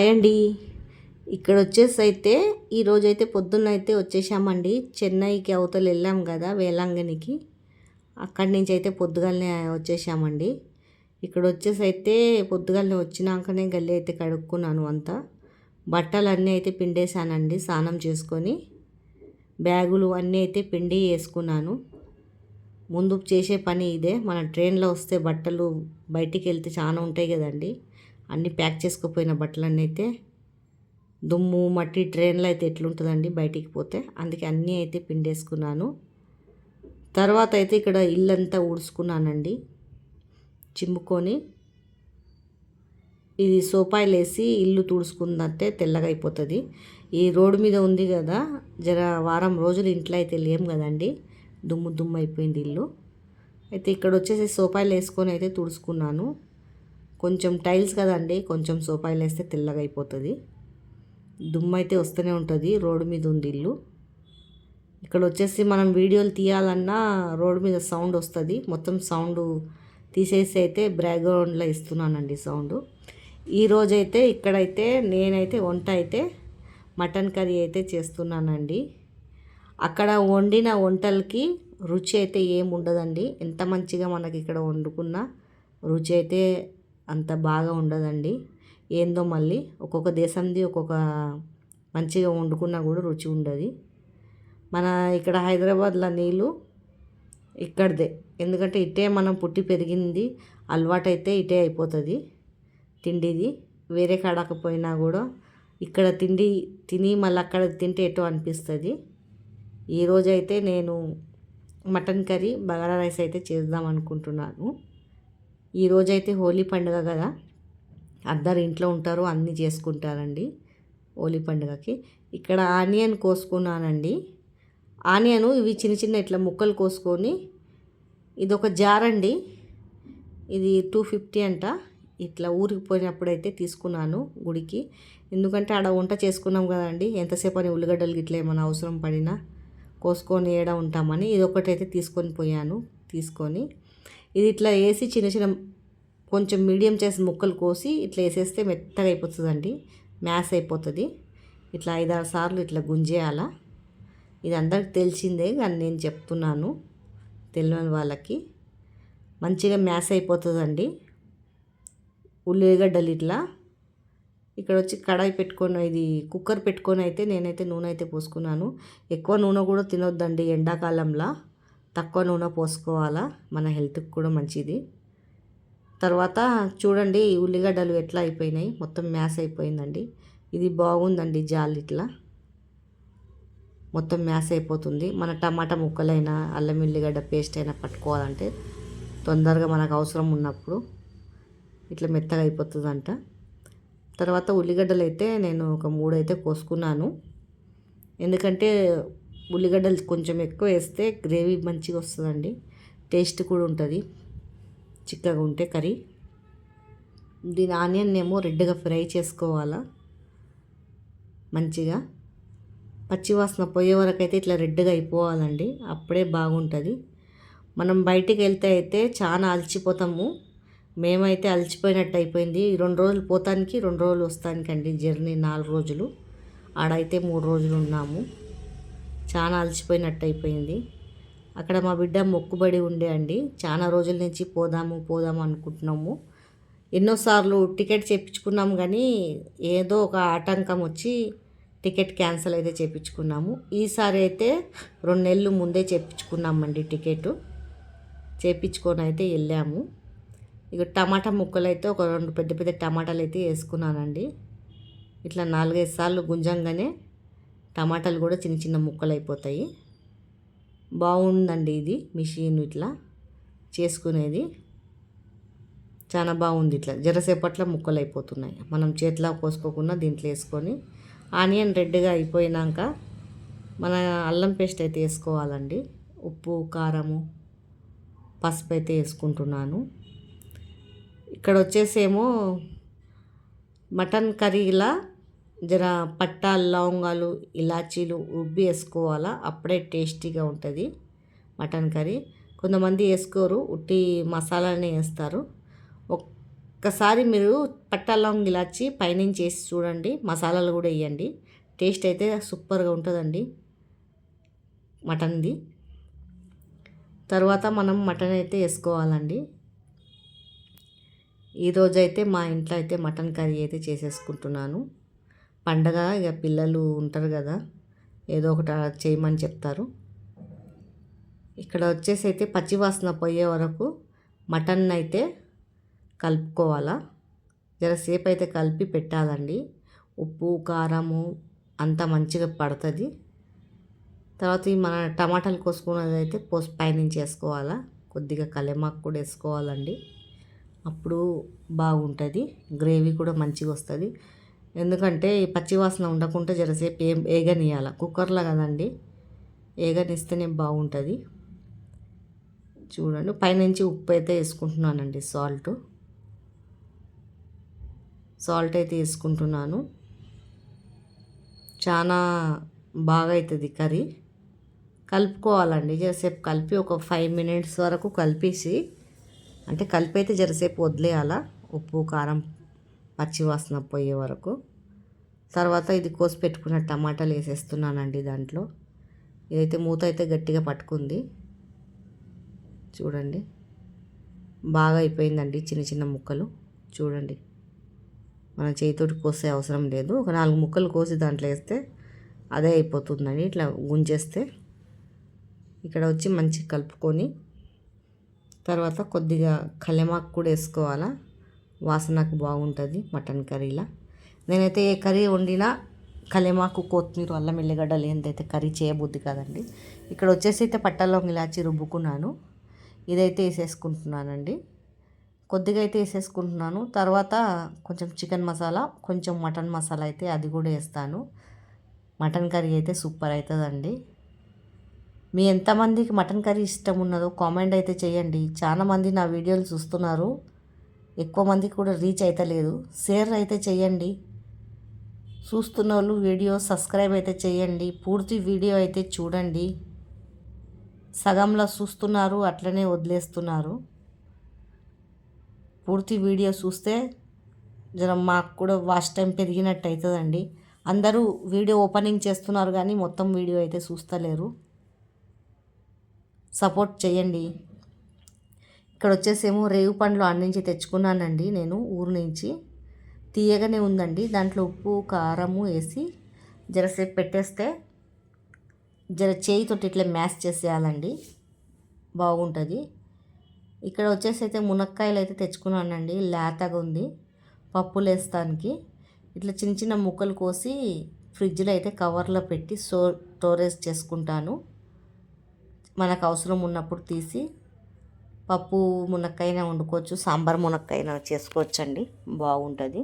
అండి ఇక్కడ వచ్చేసి అయితే ఈరోజైతే పొద్దున్న వచ్చేసామండి. చెన్నైకి అవతల వెళ్ళాం కదా వేలాంగణికి. అక్కడి నుంచి అయితే పొద్దుగాలనే వచ్చేసామండి. ఇక్కడ వచ్చేసి అయితే పొద్దుగాలనే వచ్చినాకనే గల్లి అయితే కడుక్కున్నాను. అంతా బట్టలు అన్నీ అయితే పిండేశానండి. స్నానం చేసుకొని బ్యాగులు అన్నీ అయితే పిండి వేసుకున్నాను. ముందు చేసే పని ఇదే. మన ట్రైన్లో వస్తే బట్టలు బయటికి వెళ్తే చాలా ఉంటాయి కదండి. అన్నీ ప్యాక్ చేసుకుపోయిన బట్టలన్నీ అయితే దుమ్ము మట్టి ట్రైన్లో అయితే ఎట్లుంటుందండి బయటికి పోతే. అందుకే అన్నీ అయితే పిండేసుకున్నాను. తర్వాత అయితే ఇక్కడ ఇల్లంతా ఊడ్చుకున్నానండి. చిమ్ముకొని ఇది సోపాయిలు వేసి ఇల్లు తుడుచుకుందంటే తెల్లగా అయిపోతుంది. ఈ రోడ్డు మీద ఉంది కదా, జర వారం రోజులు ఇంట్లో అయితే లేం కదండి, దుమ్ము దుమ్ము అయిపోయింది ఇల్లు. అయితే ఇక్కడ వచ్చేసి సోపాయిలు వేసుకొని అయితే తుడుచుకున్నాను. కొంచెం టైల్స్ కదండి, కొంచెం సోపాయిలు వేస్తే తెల్లగా అయిపోతుంది. దుమ్ము అయితే వస్తూనే ఉంటుంది. రోడ్డు మీద ఉంది ఇల్లు. ఇక్కడ వచ్చేసి మనం వీడియోలు తీయాలన్నా రోడ్డు మీద సౌండ్ వస్తుంది. మొత్తం సౌండ్ తీసేసి అయితే బ్యాక్గ్రౌండ్లో ఇస్తున్నానండి సౌండ్. ఈరోజైతే ఇక్కడైతే నేనైతే వంట అయితే మటన్ కర్రీ అయితే చేస్తున్నానండి. అక్కడ వండిన వంటలకి రుచి అయితే ఏమి ఉండదండి. ఎంత మంచిగా మనకి ఇక్కడ వండుకున్న రుచి అయితే అంత బాగా ఉండదండి. ఏందో మళ్ళీ ఒక్కొక్క దేశంది ఒక్కొక్క మంచిగా వండుకున్నా కూడా రుచి ఉండదు. మన ఇక్కడ హైదరాబాద్లో నీళ్ళు ఇక్కడిదే, ఎందుకంటే ఇటే మనం పుట్టి పెరిగింది, అలవాటైతే ఇటే అయిపోతుంది తిండిది. వేరే కాడకపోయినా కూడా ఇక్కడ తిండి తిని మళ్ళీ అక్కడ తింటే ఎటో అనిపిస్తుంది. ఈరోజైతే నేను మటన్ కర్రీ బగారా రైస్ అయితే చేద్దాం అనుకుంటున్నాను. ఈరోజైతే హోలీ పండుగ కదా, అందరు ఇంట్లో ఉంటారు, అన్నీ చేసుకుంటారండి హోలీ పండుగకి. ఇక్కడ ఆనియన్ కోసుకున్నానండి. ఆనియను ఇవి చిన్న చిన్న ఇట్లా ముక్కలు కోసుకొని, ఇది ఒక జార్ అండి, ఇది 250 అంట. ఇట్లా ఊరికి పోయినప్పుడు అయితే తీసుకున్నాను గుడికి. ఎందుకంటే ఆడ వంట చేసుకున్నాం కదండి, ఎంతసేపు అని ఉల్లిగడ్డలు గిట్ల ఏమైనా అవసరం పడినా కోసుకొని ఏడ ఉంటామని ఇది ఒకటైతే తీసుకొని పోయాను. తీసుకొని ఇది ఇట్లా వేసి చిన్న చిన్న కొంచెం మీడియం చేసి ముక్కలు కోసి ఇట్లా వేసేస్తే మెత్తగా అయిపోతుందండి, మ్యాష్ అయిపోతుంది. ఇట్లా 5-6 సార్లు ఇట్లా గుంజేయాల. ఇది అందరికి తెలిసిందే కానీ నేను చెప్తున్నాను తెలియని వాళ్ళకి. మంచిగా మ్యాష్ అయిపోతుందండి ఉల్లిగడ్డలు ఇట్లా. ఇక్కడ వచ్చి కడాయి పెట్టుకొని, ఇది కుక్కర్ పెట్టుకొని అయితే నేనైతే నూనె అయితే పోసుకున్నాను. ఎక్కువ నూనె కూడా తినొద్దండి ఎండాకాలంలో, తక్కువ నూనె పోసుకోవాలా, మన హెల్త్కి కూడా మంచిది. తర్వాత చూడండి ఉల్లిగడ్డలు ఎట్లా అయిపోయినాయి, మొత్తం మ్యాష్ అయిపోయిందండి. ఇది బాగుందండి జాలి, ఇట్లా మొత్తం మ్యాష్ అయిపోతుంది. మన టమాటా ముక్కలైనా అల్లం ఉల్లిగడ్డ పేస్ట్ అయినా పట్టుకోవాలంటే తొందరగా మనకు అవసరం ఉన్నప్పుడు ఇట్లా మెత్తగా అయిపోతుందంట. తర్వాత ఉల్లిగడ్డలు అయితే నేను ఒక 3 అయితే కోసుకున్నాను. ఎందుకంటే ఉల్లిగడ్డలు కొంచెం ఎక్కువ వేస్తే గ్రేవీ మంచిగా వస్తుందండి, టేస్ట్ కూడా ఉంటుంది చిక్కగా ఉంటే కర్రీ. దీని ఆనియన్ ఏమో రెడ్గా ఫ్రై చేసుకోవాలా మంచిగా, పచ్చివాసన పోయే వరకు అయితే ఇట్లా రెడ్గా అయిపోవాలండి, అప్పుడే బాగుంటుంది. మనం బయటికి వెళ్తే అయితే చాలా అలసిపోతాము. మేమైతే అలసిపోయినట్టు అయిపోయింది. 2 రోజులు పోతానికి 2 రోజులు వస్తానికండి జర్నీ, 4 రోజులు. ఆడైతే 3 రోజులు ఉన్నాము. చాలా అలసిపోయినట్టు అయిపోయింది. అక్కడ మా బిడ్డ మొక్కుబడి ఉండే అండి, చాలా రోజుల నుంచి పోదాము అనుకుంటున్నాము. ఎన్నోసార్లు టికెట్ చేయించుకున్నాము కానీ ఏదో ఒక ఆటంకం వచ్చి టికెట్ క్యాన్సిల్ అయితే చేయించుకున్నాము. ఈసారి అయితే 2 నెలలు ముందే చేయించుకున్నామండి టికెట్. చేయించుకొని అయితే వెళ్ళాము. ఇక టమాటా ముక్కలు అయితే ఒక 2 పెద్ద పెద్ద టమాటాలు అయితే వేసుకున్నానండి. ఇట్లా 4-5 సార్లు గుంజంగానే టమాటాలు కూడా చిన్న చిన్న ముక్కలు అయిపోతాయి. బాగుందండి ఇది మిషన్ ఇట్లా చేసుకునేది, చాలా బాగుంది. ఇట్లా జరసేపట్ల ముక్కలు అయిపోతున్నాయి. మనం చేతిలో కోసుకోకుండా దీంట్లో వేసుకొని ఆనియన్ రెడ్గా అయిపోయినాక మన అల్లం పేస్ట్ అయితే వేసుకోవాలండి. ఉప్పు కారము పసుపు అయితే వేసుకుంటున్నాను. ఇక్కడ వచ్చేసేమో మటన్ కర్రీలా జర పట్టా లవంగాలు ఇలాచీలు రుబ్బి వేసుకోవాలా, అప్పుడే టేస్టీగా ఉంటుంది మటన్ కర్రీ. కొంతమంది వేసుకోరు, ఉట్టి మసాలానే వేస్తారు. ఒక్కసారి మీరు పట్టా లవంగ్ ఇలాచి పైనుంచి వేసి చూడండి, మసాలాలు కూడా వేయండి. టేస్ట్ అయితే సూపర్గా ఉంటుందండి మటన్ది. తర్వాత మనం మటన్ అయితే వేసుకోవాలండి. ఈరోజైతే మా ఇంట్లో అయితే మటన్ కర్రీ అయితే చేసేసుకుంటున్నాను. పండగ ఇక పిల్లలు ఉంటారు కదా, ఏదో ఒకటి చేయమని చెప్తారు. ఇక్కడ వచ్చేసి అయితే పచ్చివాసన పోయే వరకు మటన్ అయితే కలుపుకోవాలా. జరసేపు అయితే కలిపి పెట్టాలండి. ఉప్పు కారము అంతా మంచిగా పడుతుంది. తర్వాత ఈ మన టమాటాలు కోసుకున్నది అయితే పైనుంచి వేసుకోవాలా. కొద్దిగా కలెమాకు కూడా వేసుకోవాలండి, అప్పుడు బాగుంటుంది. గ్రేవీ కూడా మంచిగా వస్తుంది. ఎందుకంటే ఈ పచ్చివాసన ఉండకుండా జరసేపు ఏగనియాల. కుక్కర్లో కదండి, ఏగనిస్తేనే బాగుంటుంది. చూడండి, పైనుంచి ఉప్పు అయితే వేసుకుంటున్నానండి. సాల్ట్ అయితే వేసుకుంటున్నాను. చాలా బాగా అవుతుంది కర్రీ. కలుపుకోవాలండి. జరసేపు కలిపి ఒక 5 minutes వరకు కలిపేసి, అంటే కలిపి అయితే జరసేపు వదిలేయాల, ఉప్పు కారం పచ్చివాసన పోయే వరకు. తర్వాత ఇది కోసి పెట్టుకున్న టమాటాలు వేసేస్తున్నానండి దాంట్లో. ఇదైతే మూత అయితే గట్టిగా పట్టుకుంది. చూడండి, బాగా అయిపోయిందండి. చిన్న చిన్న ముక్కలు చూడండి, మనం చేతితోటి కోసే అవసరం లేదు. ఒక 4 ముక్కలు కోసి దాంట్లో వేస్తే అదే అయిపోతుందండి. ఇట్లా గుంజేస్తే ఇక్కడ వచ్చి మంచిగా కలుపుకొని, తర్వాత కొద్దిగా కలెమాకు కూడా వేసుకోవాలా. వాసనకు బాగుంటుంది మటన్ కర్రీలా. నేనైతే ఏ కర్రీ వండినా కలెమాకు, కొత్తిమీర, అల్లం ఎల్లిగడ్డ లేనిదైతే కర్రీ చేయబుద్ది కాదండి. ఇక్కడ వచ్చేసి అయితే పట్టలో ఇలాచి రుబ్బుకున్నాను, ఇదైతే వేసేసుకుంటున్నానండి. కొద్దిగా అయితే వేసేసుకుంటున్నాను. తర్వాత కొంచెం చికెన్ మసాలా, కొంచెం మటన్ మసాలా అయితే అది కూడా వేస్తాను. మటన్ కర్రీ అయితే సూపర్ అవుతుందండి. మీ ఎంతమందికి మటన్ కర్రీ ఇష్టం ఉన్నదో కామెంట్ అయితే చేయండి. చాలామంది నా వీడియోలు చూస్తున్నారు, ఎక్కువ మందికి కూడా రీచ్ అయితే లేదు. షేర్ అయితే చేయండి. చూస్తున్న వాళ్ళు వీడియో సబ్స్క్రైబ్ అయితే చేయండి. పూర్తి వీడియో అయితే చూడండి. సగంలో చూస్తున్నారు, అట్లనే వదిలేస్తున్నారు. పూర్తి వీడియో చూస్తే జర మాకు కూడా వాచ్ టైం పెరిగినట్టు అవుతుందండి. అందరూ వీడియో ఓపెనింగ్ చేస్తున్నారు కానీ మొత్తం వీడియో అయితే చూస్తలేరు. సపోర్ట్ చేయండి. ఇక్కడ వచ్చేసేమో రేగు పండ్లు నుంచి తెచ్చుకున్నానండి నేను, ఊరు నుంచి. తీయగానే ఉందండి. దాంట్లో ఉప్పు కారము వేసి జరసేపు పెట్టేస్తే, జర చేయితోటి ఇట్లా మ్యాష్ చేసేయాలండి, బాగుంటుంది. ఇక్కడ వచ్చేసి అయితే మునక్కాయలు అయితే తెచ్చుకున్నానండి. లేతగా ఉంది, పప్పులు వేస్తానికి. ఇట్లా చిన్న చిన్న ముక్కలు కోసి ఫ్రిడ్జ్లో అయితే కవర్లో పెట్టి స్టోరేజ్ చేసుకుంటాను. మనకు అవసరం ఉన్నప్పుడు తీసి పప్పు మునక్కాయన వండుకోవచ్చు, సాంబార్ మునక్కాయన చేసుకోవచ్చండి, బాగుంటుంది.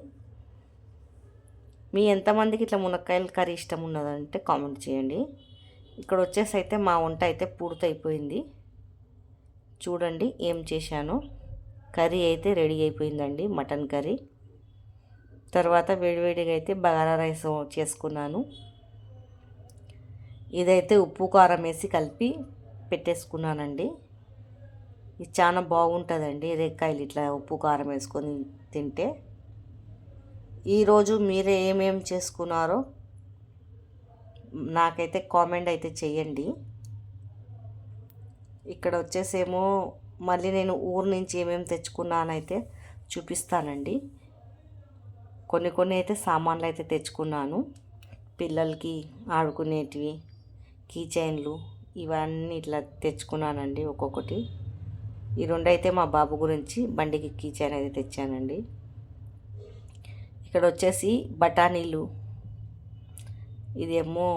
మీ ఎంతమందికి ఇట్లా మునక్కాయల కర్రీ ఇష్టం ఉన్నదంటే కామెంట్ చేయండి. ఇక్కడ వచ్చేసి అయితే మా వంట అయితే పూర్తయిపోయింది. చూడండి ఏం చేశాను. కర్రీ అయితే రెడీ అయిపోయిందండి, మటన్ కర్రీ. తర్వాత వేడివేడిగా అయితే బగారా రైస్ చేసుకున్నాను. ఇదైతే ఉప్పు కారం వేసి కలిపి పెట్టేసుకున్నానండి. ఇది చాలా బాగుంటుందండి, రేక్కాయలు ఇట్లా ఉప్పు కారం వేసుకొని తింటే. ఈరోజు మీరు ఏమేమి చేసుకున్నారో నాకైతే కామెంట్ అయితే చెయ్యండి. ఇక్కడ వచ్చేసేమో మళ్ళీ నేను ఊరు నుంచి ఏమేమి తెచ్చుకున్నానైతే చూపిస్తానండి. కొన్ని అయితే సామాన్లు అయితే తెచ్చుకున్నాను. పిల్లలకి ఆడుకునేటివి, కీ చైన్లు, ఇవన్నీ ఇట్లా తెచ్చుకున్నానండి ఒక్కొక్కటి. ఈ 2 అయితే మా బాబు గురించి బండికి కీ చైన్ అయితే తెచ్చానండి. ఇక్కడ వచ్చేసి బఠానీలు, ఇదేమో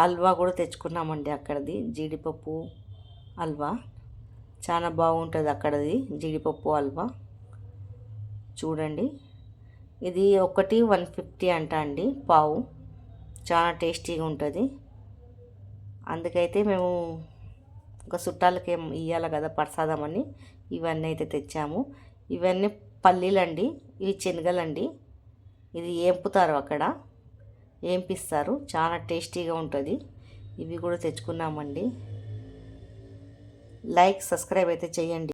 హల్వా కూడా తెచ్చుకున్నామండి అక్కడది, జీడిపప్పు హల్వా. చాలా బాగుంటుంది అక్కడది జీడిపప్పు హల్వా. చూడండి, ఇది ఒకటి 150 అంట అండి, పావు. చాలా టేస్టీగా ఉంటుంది. అందుకైతే మేము ఒక చుట్టాలకి ఇవ్వాలి కదా ప్రసాదమని ఇవన్నీ అయితే తెచ్చాము. ఇవన్నీ పల్లీలండి, ఇవి శనగలండి. ఇది ఏంపుతారు, అక్కడ ఏంపిస్తారు, చాలా టేస్టీగా ఉంటుంది. ఇవి కూడా తెచ్చుకున్నామండి. లైక్ సబ్స్క్రైబ్ అయితే చేయండి.